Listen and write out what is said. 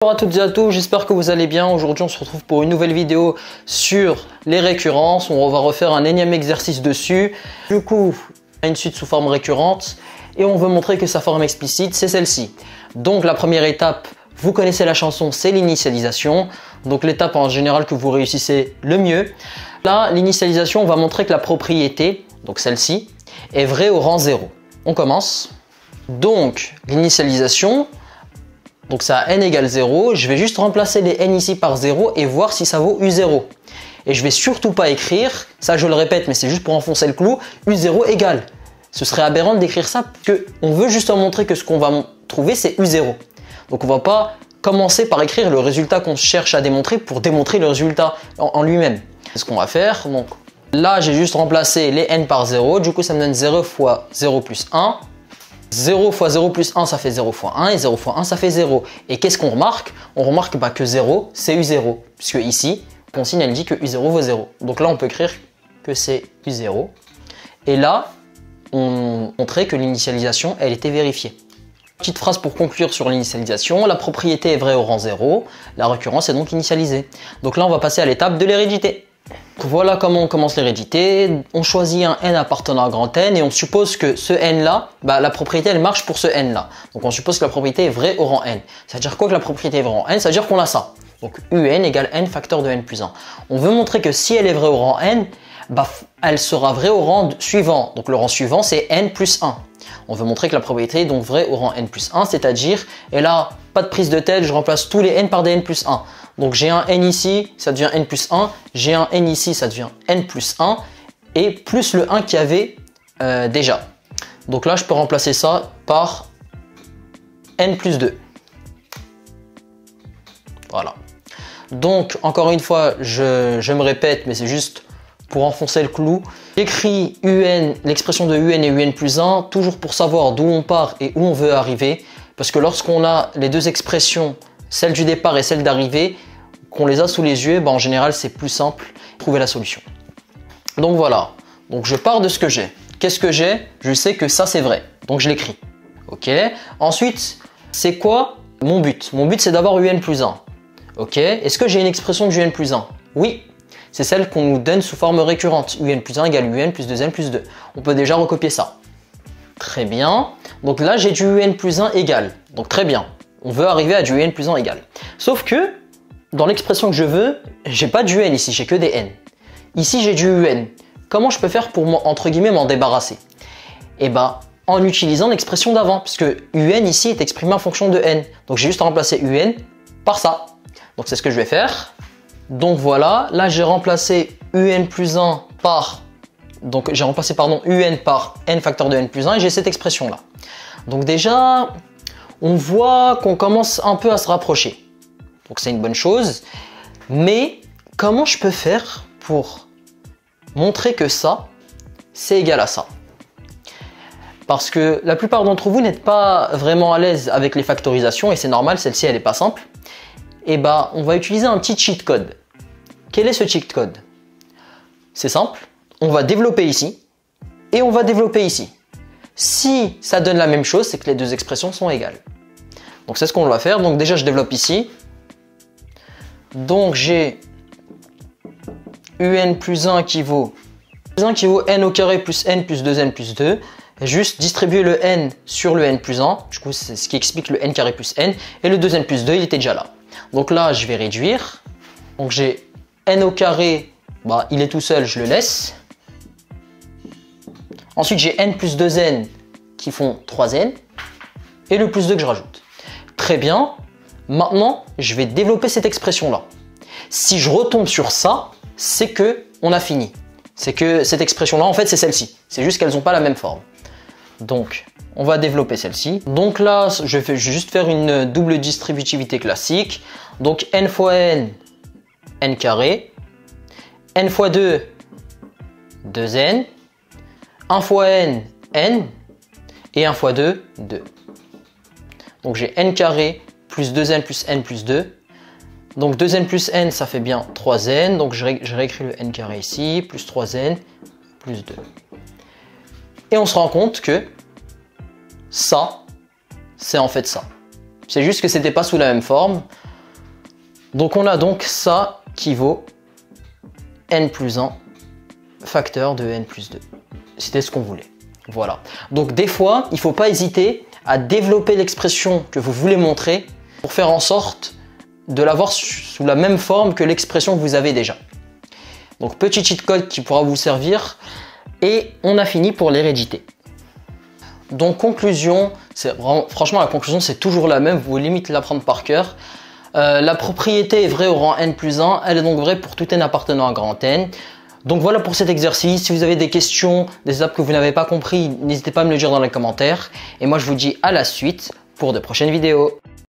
Bonjour à toutes et à tous, j'espère que vous allez bien. Aujourd'hui on se retrouve pour une nouvelle vidéo sur les récurrences. On va refaire un énième exercice dessus. Du coup, on a une suite sous forme récurrente et on veut montrer que sa forme explicite c'est celle-ci. Donc la première étape, vous connaissez la chanson, c'est l'initialisation. Donc l'étape en général que vous réussissez le mieux. Là, l'initialisation, on va montrer que la propriété, donc celle-ci, est vraie au rang 0. On commence. Donc l'initialisation, donc ça a n égale 0, je vais juste remplacer les n ici par 0 et voir si ça vaut U0. Et je vais surtout pas écrire, ça je le répète mais c'est juste pour enfoncer le clou, U0 égale. Ce serait aberrant d'écrire ça parce qu'on veut juste montrer que ce qu'on va trouver c'est U0. Donc on va pas commencer par écrire le résultat qu'on cherche à démontrer pour démontrer le résultat en lui-même. C'est ce qu'on va faire. Donc là j'ai juste remplacé les n par 0, du coup ça me donne 0 fois 0 plus 1. 0 fois 0 plus 1 ça fait 0 fois 1 et 0 fois 1 ça fait 0. Et qu'est-ce qu'on remarque? On remarque que 0 c'est U0 puisque ici consigne elle dit que U0 vaut 0. Donc là on peut écrire que c'est U0 et là on montrait que l'initialisation elle était vérifiée. Petite phrase pour conclure sur l'initialisation, la propriété est vraie au rang 0, la récurrence est donc initialisée. Donc là on va passer à l'étape de l'hérédité. Voilà comment on commence l'hérédité. On choisit un n appartenant à grand N et on suppose que ce n là, la propriété elle marche pour ce n là. Donc on suppose que la propriété est vraie au rang n. Ça veut dire quoi que la propriété est vraie au rang n? Ça veut dire qu'on a ça. Donc un égale n facteur de n plus 1. On veut montrer que si elle est vraie au rang n, elle sera vraie au rang suivant. Donc le rang suivant c'est n plus 1. On veut montrer que la propriété est donc vraie au rang n plus 1, c'est-à-dire, et là, pas de prise de tête, je remplace tous les n par des n plus 1. Donc j'ai un n ici, ça devient n plus 1, j'ai un n ici, ça devient n plus 1, et plus le 1 qu'il y avait déjà. Donc là, je peux remplacer ça par n plus 2. Voilà. Donc, encore une fois, je me répète, mais c'est juste pour enfoncer le clou. J'écris un, l'expression de un et un plus 1, toujours pour savoir d'où on part et où on veut arriver. Parce que lorsqu'on a les deux expressions, celle du départ et celle d'arrivée, qu'on les a sous les yeux, en général c'est plus simple de trouver la solution. Donc voilà, donc je pars de ce que j'ai. Qu'est-ce que j'ai? Je sais que ça c'est vrai, donc je l'écris. Ok. Ensuite, c'est quoi mon but? Mon but c'est d'avoir un plus 1. Ok. Est-ce que j'ai une expression de un plus 1? Oui. C'est celle qu'on nous donne sous forme récurrente. Un plus 1 égale un plus 2n plus 2. On peut déjà recopier ça. Très bien. Donc là, j'ai du un plus 1 égal. Donc très bien. On veut arriver à du un plus 1 égal. Sauf que, dans l'expression que je veux, j'ai pas du n ici, j'ai que des n. Ici, j'ai du un. Comment je peux faire pour, entre guillemets, m'en débarrasser? Eh ben, en utilisant l'expression d'avant, puisque un ici est exprimé en fonction de n. Donc j'ai juste à remplacer un par ça. Donc c'est ce que je vais faire. Donc voilà, là j'ai remplacé un plus 1 par, donc j'ai remplacé pardon un par n facteur de n plus 1 et j'ai cette expression là. Donc déjà, on voit qu'on commence un peu à se rapprocher. Donc c'est une bonne chose. Mais comment je peux faire pour montrer que ça, c'est égal à ça? Parce que la plupart d'entre vous n'êtes pas vraiment à l'aise avec les factorisations et c'est normal, celle-ci elle n'est pas simple. Et on va utiliser un petit cheat code. Quel est ce cheat code? C'est simple, on va développer ici et on va développer ici. Si ça donne la même chose, c'est que les deux expressions sont égales. Donc c'est ce qu'on va faire. Donc déjà je développe ici. Donc j'ai un plus 1 qui vaut n au carré plus n plus 2n plus 2. Juste distribuer le n sur le n plus 1. Du coup c'est ce qui explique le n carré plus n. Et le 2n plus 2 il était déjà là. Donc là je vais réduire. Donc j'ai n au carré, il est tout seul, je le laisse. Ensuite, j'ai n plus 2n qui font 3n. Et le plus 2 que je rajoute. Très bien. Maintenant, je vais développer cette expression-là. Si je retombe sur ça, c'est que on a fini. C'est que cette expression-là, en fait, c'est celle-ci. C'est juste qu'elles n'ont pas la même forme. Donc, on va développer celle-ci. Donc là, je vais juste faire une double distributivité classique. Donc, n fois n carré, n fois 2, 2n, 1 fois n, n, et 1 fois 2, 2. Donc j'ai n carré plus 2n plus n plus 2. Donc 2n plus n, ça fait bien 3n. Donc je réécris le n carré ici, plus 3n, plus 2. Et on se rend compte que ça, c'est en fait ça. C'est juste que c'était pas sous la même forme. Donc on a donc ça qui vaut n plus 1 facteur de n plus 2. C'était ce qu'on voulait. Voilà. Donc des fois, il ne faut pas hésiter à développer l'expression que vous voulez montrer pour faire en sorte de l'avoir sous la même forme que l'expression que vous avez déjà. Donc petit cheat code qui pourra vous servir et on a fini pour l'hérédité. Donc conclusion, franchement la conclusion c'est toujours la même, vous limite l'apprendre par cœur. La propriété est vraie au rang n plus 1, elle est donc vraie pour tout n appartenant à grand N. Donc voilà pour cet exercice. Si vous avez des questions, des étapes que vous n'avez pas compris, n'hésitez pas à me le dire dans les commentaires. Et moi je vous dis à la suite pour de prochaines vidéos.